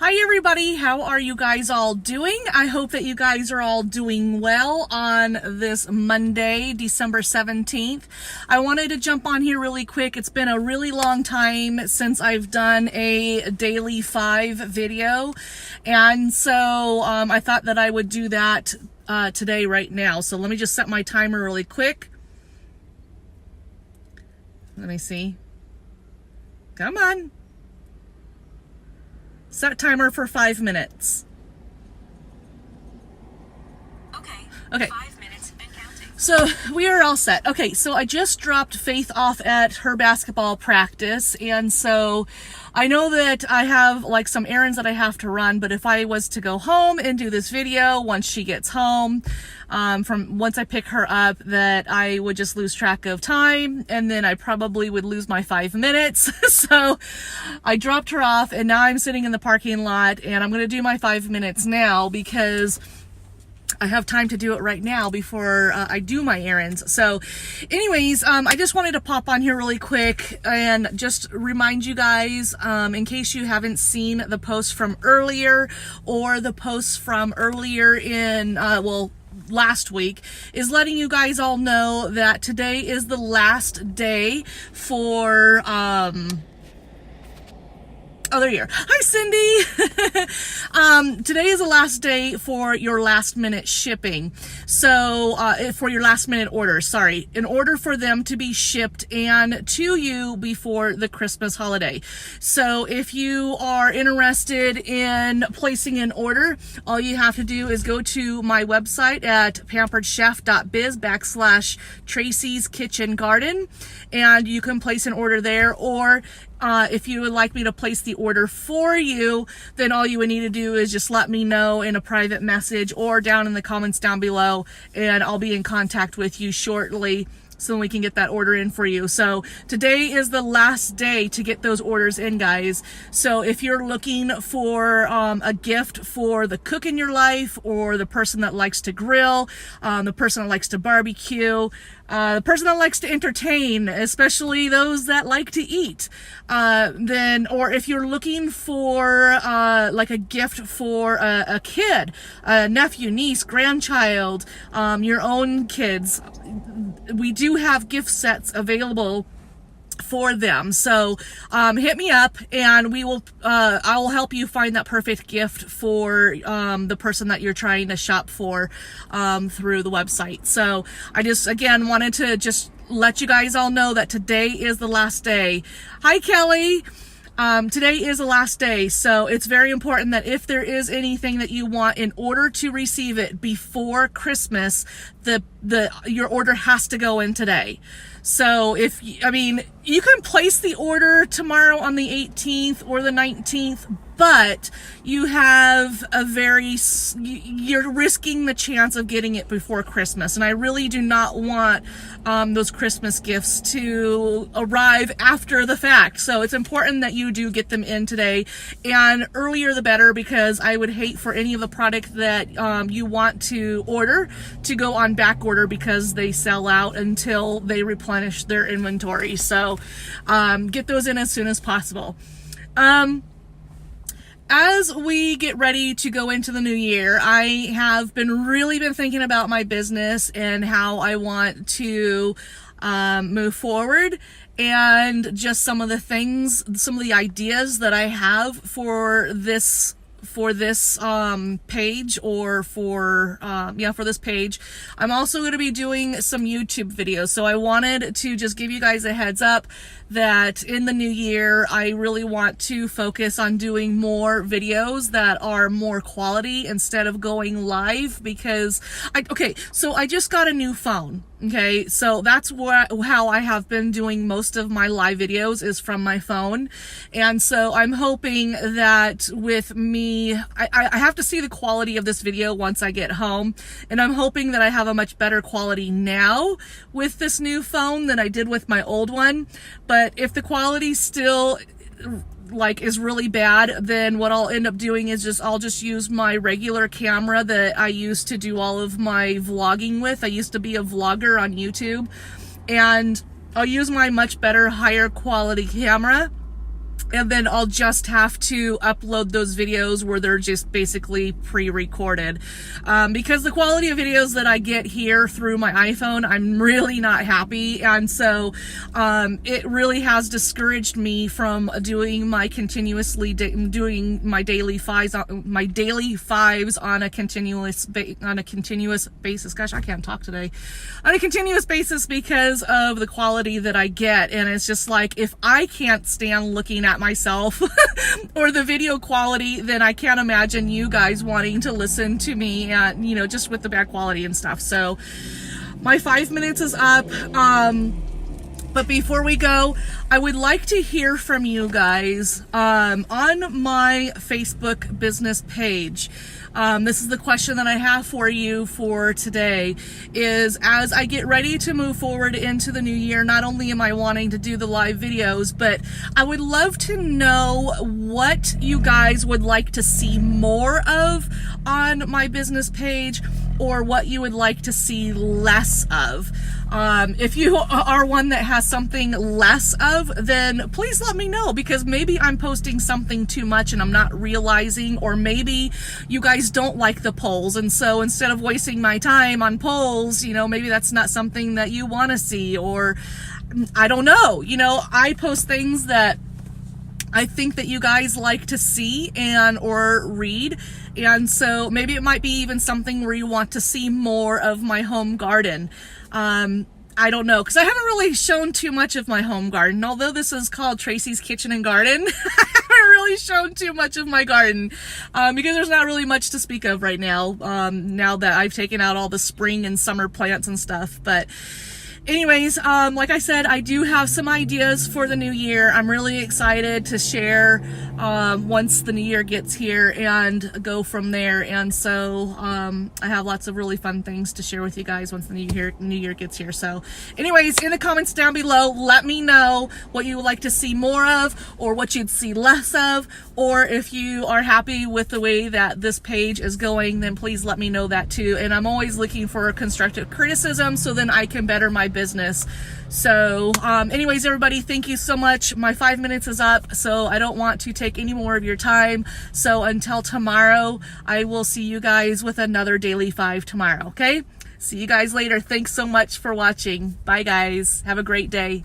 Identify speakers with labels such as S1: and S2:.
S1: Hi everybody, how are you guys all doing? I hope that you guys are all doing well on this Monday, December 17th. I wanted to jump on here really quick. It's been a really long time since I've done a daily 5 video, and so I thought that I would do that today right now. So let me just set my timer really quick. Let me see. Come on. Set timer for 5 minutes. Okay.
S2: 5 minutes and counting.
S1: So we are all set. Okay, so I just dropped Faith off at her basketball practice, and so I know that I have like some errands that I have to run, but if I was to go home and do this video once she gets home, once I pick her up, that I would just lose track of time, and then I probably would lose my 5 minutes. So I dropped her off, and now I'm sitting in the parking lot, and I'm going to do my 5 minutes now because I have time to do it right now before I do my errands. So anyways, I just wanted to pop on here really quick and just remind you guys, in case you haven't seen the post from earlier or the posts from earlier in, last week, is letting you guys all know that today is the last day for, oh, there you are. Hi, Cindy. Today is the last day for your last minute shipping. So, for your last minute orders, sorry, in order for them to be shipped and to you before the Christmas holiday. So if you are interested in placing an order, all you have to do is go to my website at pamperedchef.biz/TracEysKitchenGarden, and you can place an order there. Or if you would like me to place the order for you, then all you would need to do is just let me know in a private message or down in the comments down below, and I'll be in contact with you shortly so we can get that order in for you. So today is the last day to get those orders in, guys. So if you're looking for a gift for the cook in your life, or the person that likes to grill, the person that likes to barbecue, the person that likes to entertain, especially those that like to eat, or if you're looking for like a gift for a kid, a nephew, niece, grandchild, your own kids, we do have gift sets available for them. So hit me up, and we will I will help you find that perfect gift for the person that you're trying to shop for through the website. So I just again wanted to just let you guys all know that today is the last day. Hi, Kelly. Today is the last day, so it's very important that if there is anything that you want, in order to receive it before Christmas, your order has to go in today. So you can place the order tomorrow on the 18th or the 19th, but you have you're risking the chance of getting it before Christmas. And I really do not want those Christmas gifts to arrive after the fact. So it's important that you do get them in today, and earlier the better, because I would hate for any of the product that you want to order to go on back order because they sell out until they replenish their inventory. So get those in as soon as possible. As we get ready to go into the new year, I have really been thinking about my business and how I want to move forward, and just some of the ideas that I have for this page, or for this page. I'm also going to be doing some YouTube videos, so I wanted to just give you guys a heads up that in the new year, I really want to focus on doing more videos that are more quality instead of going live, because so I just got a new phone. Okay, so that's how I have been doing most of my live videos, is from my phone. And so I'm hoping that with me, I have to see the quality of this video once I get home, and I'm hoping that I have a much better quality now with this new phone than I did with my old one. But if the quality still is really bad, then what I'll end up doing is I'll just use my regular camera that I used to do all of my vlogging with. I used to be a vlogger on YouTube, and I'll use my much better, higher quality camera and then I'll just have to upload those videos where they're just basically pre-recorded. Because the quality of videos that I get here through my iPhone, I'm really not happy, and so it really has discouraged me from doing my doing my daily fives on a continuous basis. Gosh, I can't talk today. On a continuous basis because of the quality that I get, and it's just like, if I can't stand looking at myself or the video quality, then I can't imagine you guys wanting to listen to me, and you know, just with the bad quality and stuff. So my 5 minutes is up. But before we go, I would like to hear from you guys on my Facebook business page. This is the question that I have for you for today, is as I get ready to move forward into the new year, not only am I wanting to do the live videos, but I would love to know what you guys would like to see more of on my business page, or what you would like to see less of. If you are one that has something less of, then please let me know, because maybe I'm posting something too much and I'm not realizing, or maybe you guys don't like the polls, and so instead of wasting my time on polls, you know, maybe that's not something that you want to see, or I don't know. You know, I post things that I think that you guys like to see and or read, and so maybe it might be even something where you want to see more of my home garden. I don't know, because I haven't really shown too much of my home garden. Although this is called TracEy's Kitchen and Garden, I haven't really shown too much of my garden, because there's not really much to speak of right now, now that I've taken out all the spring and summer plants and stuff. But anyways, like I said, I do have some ideas for the new year. I'm really excited to share once the new year gets here and go from there. And so I have lots of really fun things to share with you guys once the new year gets here. So anyways, in the comments down below, let me know what you would like to see more of, or what you'd see less of, or if you are happy with the way that this page is going, then please let me know that too. And I'm always looking for constructive criticism, so then I can better my business. So anyways, everybody, thank you so much. My 5 minutes is up, so I don't want to take any more of your time. So until tomorrow, I will see you guys with another Daily 5 tomorrow, okay? See you guys later. Thanks so much for watching. Bye, guys. Have a great day.